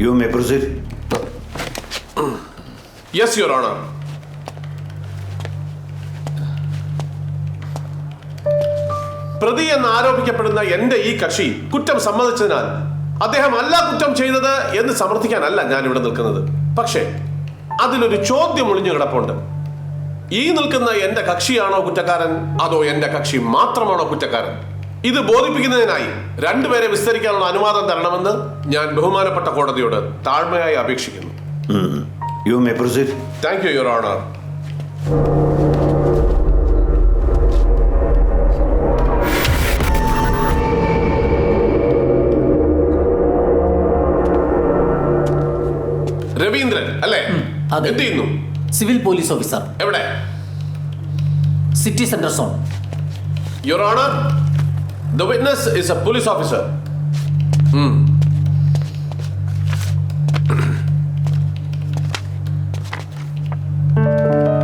You may proceed. Yes, Your Honor. പ്രതി എന്ന് ആരോപിക്കപ്പെടുന്ന എന്റെ ഈ കക്ഷി കുറ്റം സമ്മതിച്ചതിനാൽ അദ്ദേഹം അല്ല കുറ്റം ചെയ്തത് എന്ന് സമർത്ഥിക്കാനല്ല ഞാൻ ഇവിടെ നിൽക്കുന്നത്. പക്ഷേ അതിലൊരു ചോദ്യം ഒളിഞ്ഞു കിടപ്പുണ്ട്. ഈ നിൽക്കുന്ന എന്റെ കക്ഷിയാണോ കുറ്റക്കാരൻ, അതോ എന്റെ കക്ഷി മാത്രമാണോ കുറ്റക്കാരൻ? ഇത് ബോധിപ്പിക്കുന്നതിനായി രണ്ടുപേരെ വിസ്തരിക്കാനുള്ള അനുവാദം തരണമെന്ന് ഞാൻ ബഹുമാനപ്പെട്ട കോടതിയോട് താഴ്മയായി അപേക്ഷിക്കുന്നു. You may proceed. Thank you, Your Honor. Raveendran അല്ലേ? എന്ത് ചെയ്യുന്നു? Civil police officer. എവിടെ? City centre zone. Your Honor, the witness is a police officer.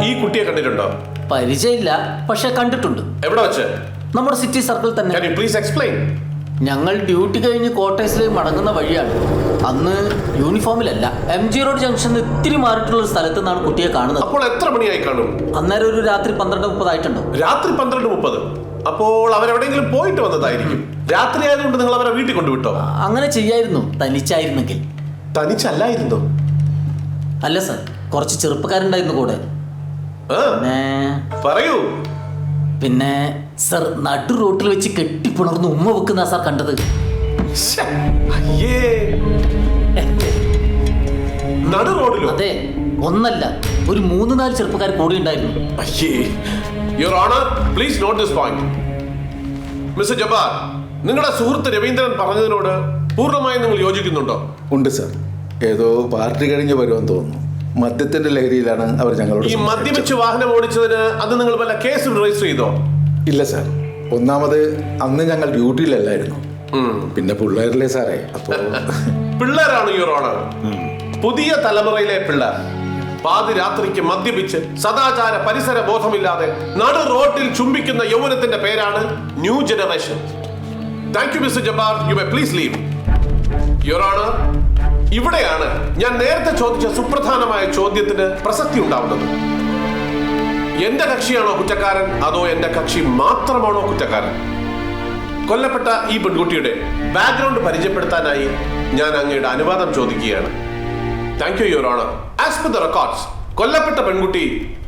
ഈ കുട്ടിയെ കണ്ടിട്ടുണ്ടോ? പരിചയമില്ല, പക്ഷെ കണ്ടിട്ടുണ്ട്. എവിടെ വെച്ച്? നമ്മുടെ സിറ്റി സർക്കിൾ തന്നെ. Can you please explain? ഞങ്ങൾ ഡ്യൂട്ടി കഴിഞ്ഞ് ക്വാർട്ടേഴ്സിലേക്ക് മടങ്ങുന്ന വഴിയാണ്. അന്ന് യൂണിഫോമിലല്ല, MG റോഡ് ജംഗ്ഷനിൽ ഇത്തിരി മാറിയിട്ടുള്ള ഒരു സ്ഥലത്ത് നിന്നാണ് കുട്ടിയെ കാണുന്നത്. അപ്പോൾ എത്ര മണിയായി കാണും? അന്നേരം ഒരു രാത്രി 12:30 ആയിട്ടുണ്ടോ? രാത്രി 12:30. അപ്പോൾ അവരെവിടെയെങ്കിലും പോയിട്ട് വന്നതായിരിക്കും. രാത്രി ആയതുകൊണ്ട് നിങ്ങൾ അവരെ വീട്ടിൽ കൊണ്ടുവിട്ടോ? അങ്ങനെ ചെയ്യായിരുന്നു, തനിച്ചായിരുന്നെങ്കിൽ. തനിച്ചല്ലായിരുന്നോ? അല്ല സർ, കുറച്ച് ചെറുപ്പക്കാരുണ്ടായിരുന്നു കൂടെ. പറയൂ. പിന്നെ സർ, നടു റോട്ടിൽ വെച്ച് കെട്ടിപ്പുണർന്ന് ഉമ്മ വെക്കുന്ന സാർ കണ്ടത്. നടു റോഡിലോ? അതെ, ഒന്നല്ല, ഒരു 3-4 ചെറുപ്പക്കാർ കൂടി ഉണ്ടായിരുന്നു. Your Honor, please note this point. Mr. Jabbar, നിങ്ങളുടെ സുഹൃത്ത് രവീന്ദ്രൻ പറഞ്ഞതിനോട് പൂർണ്ണമായും നിങ്ങൾ യോജിക്കുന്നുണ്ടോ? ഉണ്ട് സർ. ഏതോ പാർട്ടി കഴിഞ്ഞ് വരുമെന്ന് തോന്നുന്നു. മദ്യത്തിന്റെ ലഹരിയിലാണ് അവർ ഞങ്ങളോട്. ഈ മദ്യപിച്ച് വാഹനം ഓടിച്ചതിന് അത് നിങ്ങൾ വല്ല കേസ് രജിസ്റ്റർ ചെയ്തോ? ഇല്ല സാർ. ഒന്നാമത് അന്ന് ഞങ്ങൾ ഡ്യൂട്ടിയിലല്ലായിരുന്നു. പിന്നെ പിള്ളേരില്ലേ സാറേ. അപ്പോ പിള്ളേരാണ് യുവർ ഓണർ. പുതിയ തലമുറയിലെ പിള്ളേർ പാതിരാത്രിക്ക് മദ്യപിച്ച് സദാചാര പരിസര ബോധമില്ലാതെ നടു റോട്ടിൽ ചുംബിക്കുന്ന യൗവനത്തിന്റെ പേരാണ് new generation. Thank you mister Jabbar. You may please leave. Your honour, ഇവിടെയാണ് ഞാൻ നേരത്തെ ചോദിച്ച സുപ്രധാനമായ ചോദ്യത്തിന് പ്രസക്തി ഉണ്ടാവുന്നത്. എന്റെ കക്ഷിയാണോ കുറ്റക്കാരൻ, അതോ എന്റെ കക്ഷി മാത്രമാണോ കുറ്റക്കാരൻ? കൊല്ലപ്പെട്ട ഈ പെൺകുട്ടിയുടെ ബാക്ക്ഗ്രൗണ്ട് പരിചയപ്പെടുത്താനായി ഞാൻ അങ്ങയുടെ അനുവാദം ചോദിക്കുകയാണ്. Thank you your honour. As per the records, കൊല്ലപ്പെട്ട പെൺകുട്ടി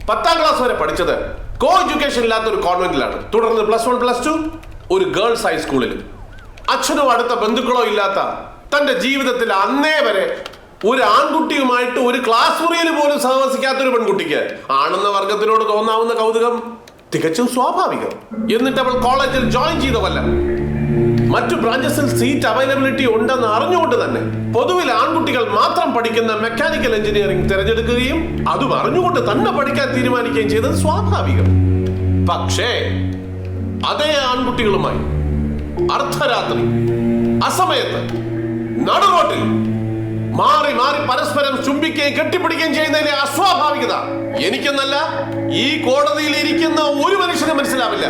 10ാം ക്ലാസ് വരെ പഠിച്ചത് കോ എഡ്യൂക്കേഷൻ ഇല്ലാത്ത ഒരു കോൺവെന്റിലാണ്. തുടർന്ന് +1 +2 ഒരു ഗേൾസ് ഹൈസ്കൂളിലും. അച്ഛനോ അടുത്ത ബന്ധുക്കളോ ഇല്ലാത്ത തന്റെ ജീവിതത്തിൽ അന്നേ വരെ ഒരു ആൺകുട്ടിയുമായിട്ട് ഒരു ക്ലാസ് മുറിയിൽ പോലും സഹവസിക്കാത്ത ഒരു പെൺകുട്ടിക്ക് ആണെന്ന വർഗത്തിനോട് തോന്നാവുന്ന കൗതുകം തികച്ചും സ്വാഭാവികം. എന്നിട്ട് അവൾ കോളേജിൽ ജോയിൻ ചെയ്ത കൊല്ലം മറ്റു ബ്രാഞ്ചസിൽ സീറ്റ് അവൈലബിലിറ്റി ഉണ്ടെന്ന് അറിഞ്ഞുകൊണ്ട് തന്നെ പൊതുവിൽ ആൺകുട്ടികൾ മാത്രം പഠിക്കുന്ന മെക്കാനിക്കൽ എഞ്ചിനീയറിംഗ് തിരഞ്ഞെടുക്കുകയും അതും അറിഞ്ഞുകൊണ്ട് തന്നെ പഠിക്കാൻ തീരുമാനിക്കുകയും ചെയ്തത് സ്വാഭാവികം. പക്ഷേ അതേ ആൺകുട്ടികളുമായി അർദ്ധരാത്രി അസമയത്ത് നടുറോട്ടിൽ മാറി മാറി പരസ്പരം ചുംബിക്കുകയും കെട്ടിപ്പിടിക്കുകയും ചെയ്യുന്നതിലെ അസ്വാഭാവികത എനിക്കെന്നല്ല, ഈ കോടതിയിൽ ഇരിക്കുന്ന ഒരു മനുഷ്യനും മനസ്സിലാവില്ല.